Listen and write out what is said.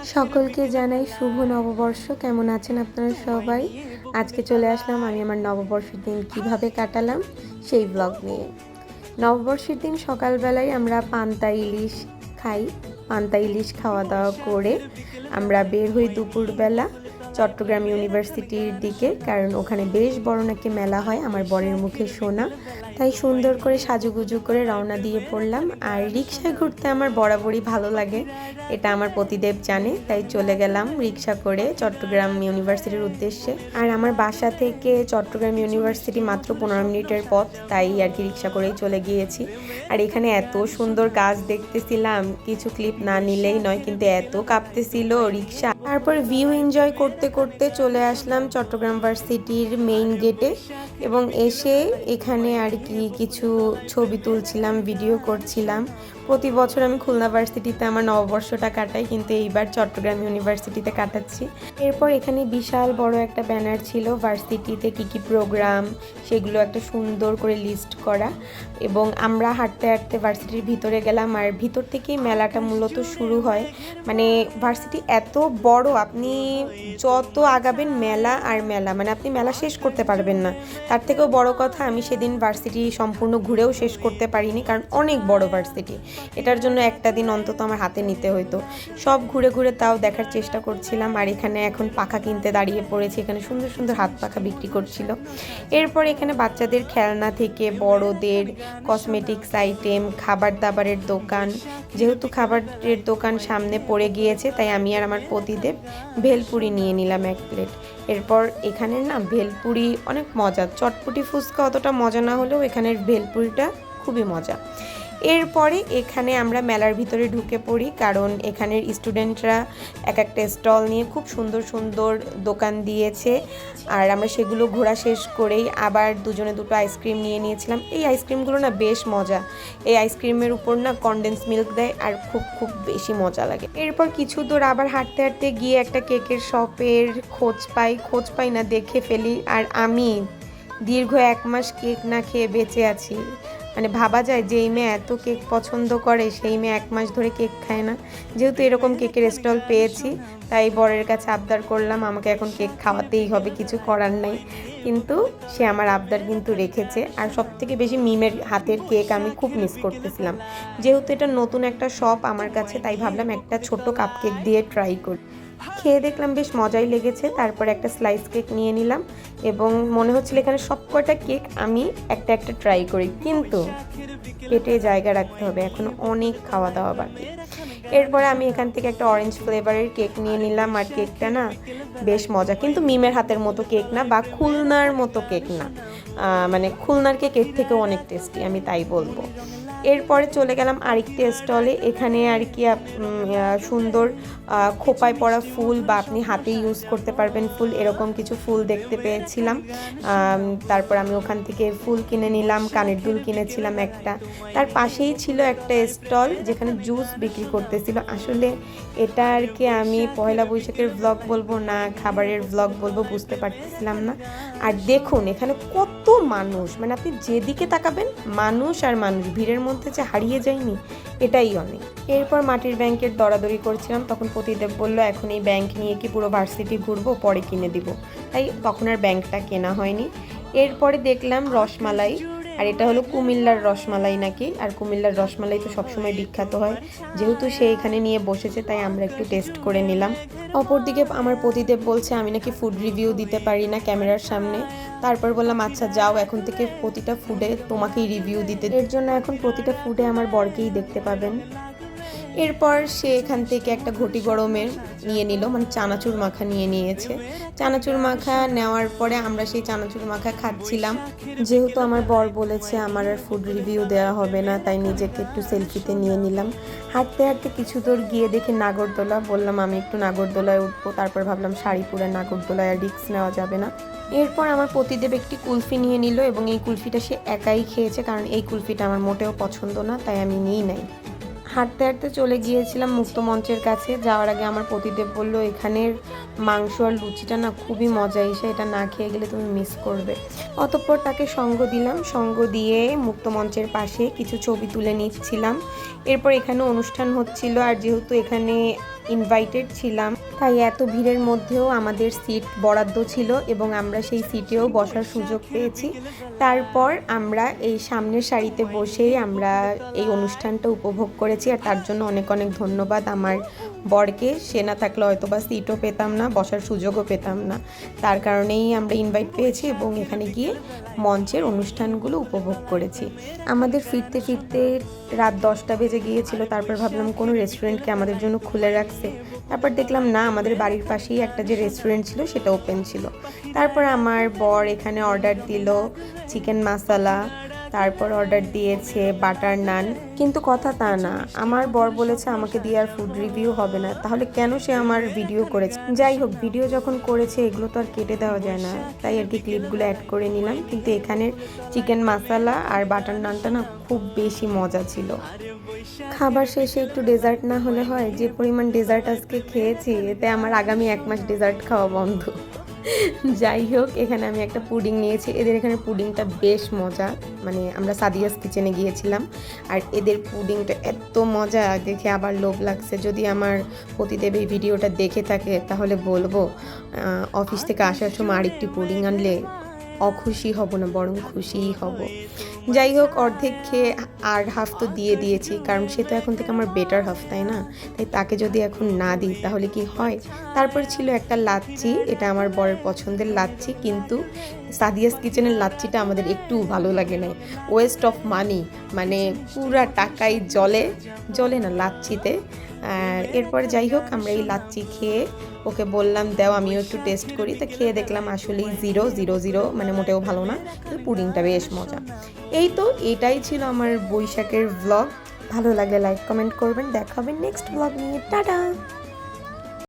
সকলকে জানাই শুভ নববর্ষ। কেমন আছেন আপনারা সবাই? আজকে চলে আসলাম আমি আমার নববর্ষের দিন কিভাবে কাটালাম সেই ব্লগ নিয়ে। নববর্ষের দিন সকালবেলায় আমরা পান্তা ইলিশ খাই। পান্তা ইলিশ খাওয়া দাওয়া করে আমরা বের হই দুপুরবেলা চট্টগ্রাম ইউনিভার্সিটির দিকে, কারণ ওখানে বেশ বড় নাকি মেলা হয়, আমার বরের মুখে শোনা। তাই সুন্দর করে সাজুগুজু করে রওনা দিয়ে পড়লাম। আর রিক্সায় ঘুরতে আমার বরাবরই ভালো লাগে, এটা আমার পতিদেব জানে। তাই চলে গেলাম রিক্সা করে চট্টগ্রাম ইউনিভার্সিটির উদ্দেশ্যে। আর আমার বাসা থেকে চট্টগ্রাম ইউনিভার্সিটি মাত্র 15 মিনিটের পথ, তাই আর কি রিক্সা করেই চলে গিয়েছি। আর এখানে এত সুন্দর গাছ দেখতেছিলাম, কিছু ক্লিপ না নিলেই নয়, কিন্তু এত কাঁপতেছিল রিক্সা। তারপর ভিউ এনজয় করতে করতে চলে আসলাম চট্টগ্রাম ভার্সিটির মেইন গেটে, এবং এসে এখানে আর কি কিছু ছবি তুলছিলাম, ভিডিও করছিলাম। প্রতি বছর আমি খুলনা ভার্সিটিতে আমার নববর্ষটা কাটাই, কিন্তু এইবার চট্টগ্রাম ইউনিভার্সিটিতে কাটাচ্ছি। এরপর এখানে বিশাল বড় একটা ব্যানার ছিল ভার্সিটিতে কি কি প্রোগ্রাম, সেগুলো একটা সুন্দর করে লিস্ট করা। এবং আমরা হাঁটতে হাঁটতে ভার্সিটির ভিতরে গেলাম, আর ভিতর থেকেই মেলাটা মূলত শুরু হয়। মানে ভার্সিটি এত বড়, আপনি যত আগাবেন মেলা আর মেলা, মানে আপনি মেলা শেষ করতে পারবেন না। তার থেকেও বড় কথা, আমি সেদিন ভার্সিটি সম্পূর্ণ ঘুরেও শেষ করতে পারিনি, কারণ অনেক বড় ভার্সিটি। এটার জন্য একটা দিন অন্তত আমার হাতে নিতে হইতো। সব ঘুরে ঘুরে তাও দেখার চেষ্টা করছিলাম। আর এখানে এখন পাখা কিনতে দাঁড়িয়ে পড়েছি, এখানে সুন্দর সুন্দর হাত পাখা বিক্রি করছিল। এরপর এখানে বাচ্চাদের খেলনা থেকে বড়দের কসমেটিক্স আইটেম, খাবার দাবারের দোকান। যেহেতু খাবারের দোকান সামনে পড়ে গিয়েছে, তাই আমি আর আমার পতিদেব ভেলপুরি নিয়ে নিলাম 1 প্লেট। এরপর এখানের না ভেলপুরি অনেক মজা, চটপটি ফুচকা অতটা মজা না হলেও এখানের ভেলপুরিটা খুবই মজা। এরপরে এখানে আমরা মেলার ভিতরে ঢুকে পড়ি, কারণ এখানের স্টুডেন্টরা এক একটা স্টল নিয়ে খুব সুন্দর সুন্দর দোকান দিয়েছে। আর আমরা সেগুলো ঘোরা শেষ করেই আবার দুজনে দুটো আইসক্রিম নিয়ে নিয়েছিলাম। এই আইসক্রিমগুলো না বেশ মজা, এই আইসক্রিমের উপর না কনডেন্স মিল্ক দেয়, আর খুব খুব বেশি মজা লাগে। এরপর কিছু দূর আবার হাঁটতে হাঁটতে গিয়ে একটা কেকের শপের খোঁজ পাই না, দেখে ফেলি। আর আমি দীর্ঘ 1 মাস কেক না খেয়ে বেঁচে আছি। মানে ভাবা যায়, যেই মেয়ে এত কেক পছন্দ করে সেই মেয়ে 1 মাস ধরে কেক খায় না। যেহেতু এরকম কেকের স্টল পেয়েছি, তাই বরের কাছে আবদার করলাম আমাকে এখন কেক খাওয়াতেই হবে, কিছু করার নাই। কিন্তু সে আমার আবদার কিন্তু রেখেছে। আর সবথেকে বেশি মিমের হাতের কেক আমি খুব মিস করতেছিলাম। যেহেতু এটা নতুন একটা শপ আমার কাছে, তাই ভাবলাম একটা ছোট কাপ কেক দিয়ে ট্রাই করি। খেয়ে দেখলাম বেশ মজাই লেগেছে। তারপর একটা স্লাইস কেক নিয়ে নিলাম, এবং মনে হচ্ছিল এখানে সব কয়টা কেক আমি একটা একটা ট্রাই করি, কিন্তু পেটে জায়গা রাখতে হবে, এখনো অনেক খাওয়া দাওয়া বাকি। এরপরে আমি এখান থেকে একটা অরেঞ্জ ফ্লেভারের কেক নিয়ে নিলাম। আর কেকটা না বেশ মজা, কিন্তু মিমের হাতের মতো কেক না, বা খুলনার মতো কেক না। মানে খুলনার কেক এর থেকেও অনেক টেস্টি, আমি তাই বলবো। এরপরে চলে গেলাম আরেকটি স্টলে। এখানে আর কি সুন্দর খোপায় পড়া ফুল, বা আপনি হাতে ইউজ করতে পারবেন ফুল, এরকম কিছু ফুল দেখতে পেয়েছিলাম। তারপর আমি ওখান থেকে ফুল কিনে নিলাম, কানের দুল কিনেছিলাম একটা। তার পাশেই ছিল একটা স্টল যেখানে জুস বিক্রি করতেছিল। আসলে এটা আর কি আমি পয়লা বৈশাখের ব্লগ বলবো না খাবারের ব্লগ বলবো বুঝতে পারতেছিলাম না। আর দেখুন এখানে কত মানুষ, মানে আপনি যেদিকে তাকাবেন মানুষ আর মানুষ, ভিড়ের মধ্যে যে হারিয়ে যায়নি, এটাই অনেক। এরপর মাটির ব্যাংকের দরাদরি করছিলাম, তখন পতিদেব বলল এখন এই ব্যাংক নিয়ে কি পুরো ভার্সিটি ঘুরবো, পরে কিনে দিব। তাই তখন আর ব্যাংকটা কেনা হয়নি। এরপরে দেখলাম রসমালাই, আর এটা হলো কুমিল্লার রসমালাই নাকি। আর কুমিল্লার রসমালাই তো সবসময় বিখ্যাত হয়, যেহেতু সে এখানে নিয়ে বসেছে তাই আমরা একটু টেস্ট করে নিলাম। অপরদিকে আমার পতিদেব বলছে আমি নাকি ফুড রিভিউ দিতে পারি না ক্যামেরার সামনে। তারপর বললাম আচ্ছা যাও, এখন থেকে প্রতিটা ফুডে তোমাকেই রিভিউ দিতে, এর জন্য এখন প্রতিটা ফুডে আমার বরকেই দেখতে পাবেন। এরপর সে এখান থেকে একটা ঘটি গরমের নিয়ে নিল, মানে চানাচুর মাখা নিয়ে নিয়েছে। চানাচুর মাখা নেওয়ার পরে আমরা সেই চানাচুর মাখা খাচ্ছিলাম। যেহেতু আমার বর বলেছে আমার আর ফুড রিভিউ দেওয়া হবে না, তাই নিজেকে একটু সেলফিতে নিয়ে নিলাম। হাঁটতে হাঁটতে কিছু দূর গিয়ে দেখি নাগরদোলা, বললাম আমি একটু নাগরদোলায় উঠবো। তারপর ভাবলাম শাড়ি পরে নাগরদোলায় আর রিস্ক নেওয়া যাবে না। এরপর আমার পতিদেব একটি কুলফি নিয়ে নিল, এবং এই কুলফিটা সে একাই খেয়েছে, কারণ এই কুলফিটা আমার মোটেও পছন্দ না, তাই আমি নিই নাই। হাঁটতে হাঁটতে চলে গিয়েছিলাম মুক্ত মঞ্চের কাছে। যাওয়ার আগে আমার পতিদেব বলল এখানের মাংস আর লুচিটা না খুবই মজা, এসে এটা না খেয়ে গেলে তুমি মিস করবে। অতঃপর তাকে সঙ্গ দিলাম, সঙ্গ দিয়ে মুক্ত মঞ্চের পাশে কিছু ছবি তুলে নিচ্ছিলাম। এরপর এখানে অনুষ্ঠান হচ্ছিল, আর যেহেতু এখানে ইনভাইটেড ছিলাম, তাই এত ভিড়ের মধ্যেও আমাদের সিট বরাদ্দ ছিল এবং আমরা সেই সিটেও বসার সুযোগ পেয়েছি। তারপর আমরা এই সামনের সারিতে বসেই আমরা এই অনুষ্ঠানটা উপভোগ করেছি, আর তার জন্য অনেক অনেক ধন্যবাদ আমার বরকে। সে না থাকলে হয়তো বা সিটও পেতাম না, বসার সুযোগও পেতাম না। তার কারণেই আমরা ইনভাইট পেয়েছি এবং এখানে গিয়ে মঞ্চের অনুষ্ঠানগুলো উপভোগ করেছি। আমাদের ফিরতে ফিরতে রাত 10টা বেজে গিয়েছিল। তারপর ভাবলাম কোনো রেস্টুরেন্টকে আমাদের জন্য খুলে রাখছে, তারপর দেখলাম না, আমাদের বাড়ির পাশেই একটা যে রেস্টুরেন্ট ছিল সেটা ওপেন ছিল। তারপর আমার বর এখানে অর্ডার দিল চিকেন মশলা, তারপর অর্ডার দিয়েছে বাটার নান। কিন্তু কথা তা না, আমার বর বলেছে আমাকে দিয়ে আর ফুড রিভিউ হবে না, তাহলে কেন সে আমার ভিডিও করেছে। যাই হোক, ভিডিও যখন করেছে এগুলো তো আর কেটে দেওয়া যায় না, তাই আর কি ক্লিপগুলো অ্যাড করে নিলাম। কিন্তু এখানের চিকেন মশলা আর বাটার নানটা না খুব বেশি মজা ছিল। খাবার শেষে একটু ডেজার্ট না হলে হয়? যে পরিমাণ ডেজার্ট আজকে খেয়েছি, এতে আমার আগামী 1 মাস ডেজার্ট খাওয়া বন্ধ। যাই হোক, এখানে আমি একটা পুডিং নিয়েছি। এদের এখানে পুডিংটা বেশ মজা, মানে আমরা সাদিয়াস কিচেনে গিয়েছিলাম, আর এদের পুডিংটা এত মজা দেখে আবার লোভ লাগছে। যদি আমার পতিদেব এই ভিডিওটা দেখে থাকে তাহলে বলবো অফিস থেকে আসার সময় আরেকটি পুডিং আনলে অখুশি হব না, বরং খুশিই হব। যাই হোক, অর্ধেক খেয়ে আর হাফ তো দিয়ে দিয়েছি, কারণ সে তো এখন থেকে আমার বেটার হাফ, তাই না? তাই তাকে যদি এখন না দিই তাহলে কি হয়। তারপর ছিল একটা লাচ্ছি, এটা আমার বরের পছন্দের লাচ্ছি, কিন্তু সাদিয়াস কিচেনের লাচ্ছিটা আমাদের একটু ভালো লাগে না, ওয়েস্ট অফ মানি, মানে পুরা টাকাই জলে না লাচ্ছিতে। আর এরপর যাই হোক, আমরা এই লাচ্ছি খেয়ে ওকে বললাম দাও আমিও একটু টেস্ট করি। তা খেয়ে দেখলাম আসলেই 0-0-0, মানে মোটেও ভালো না, কিন্তু পুডিংটা বেশ মজা। এই তো এটাই ছিল আমার বৈশাখের ব্লগ। ভালো লাগলে লাইক কমেন্ট করবেন। দেখা হবে নেক্সট ব্লগ নিয়ে। টাটা।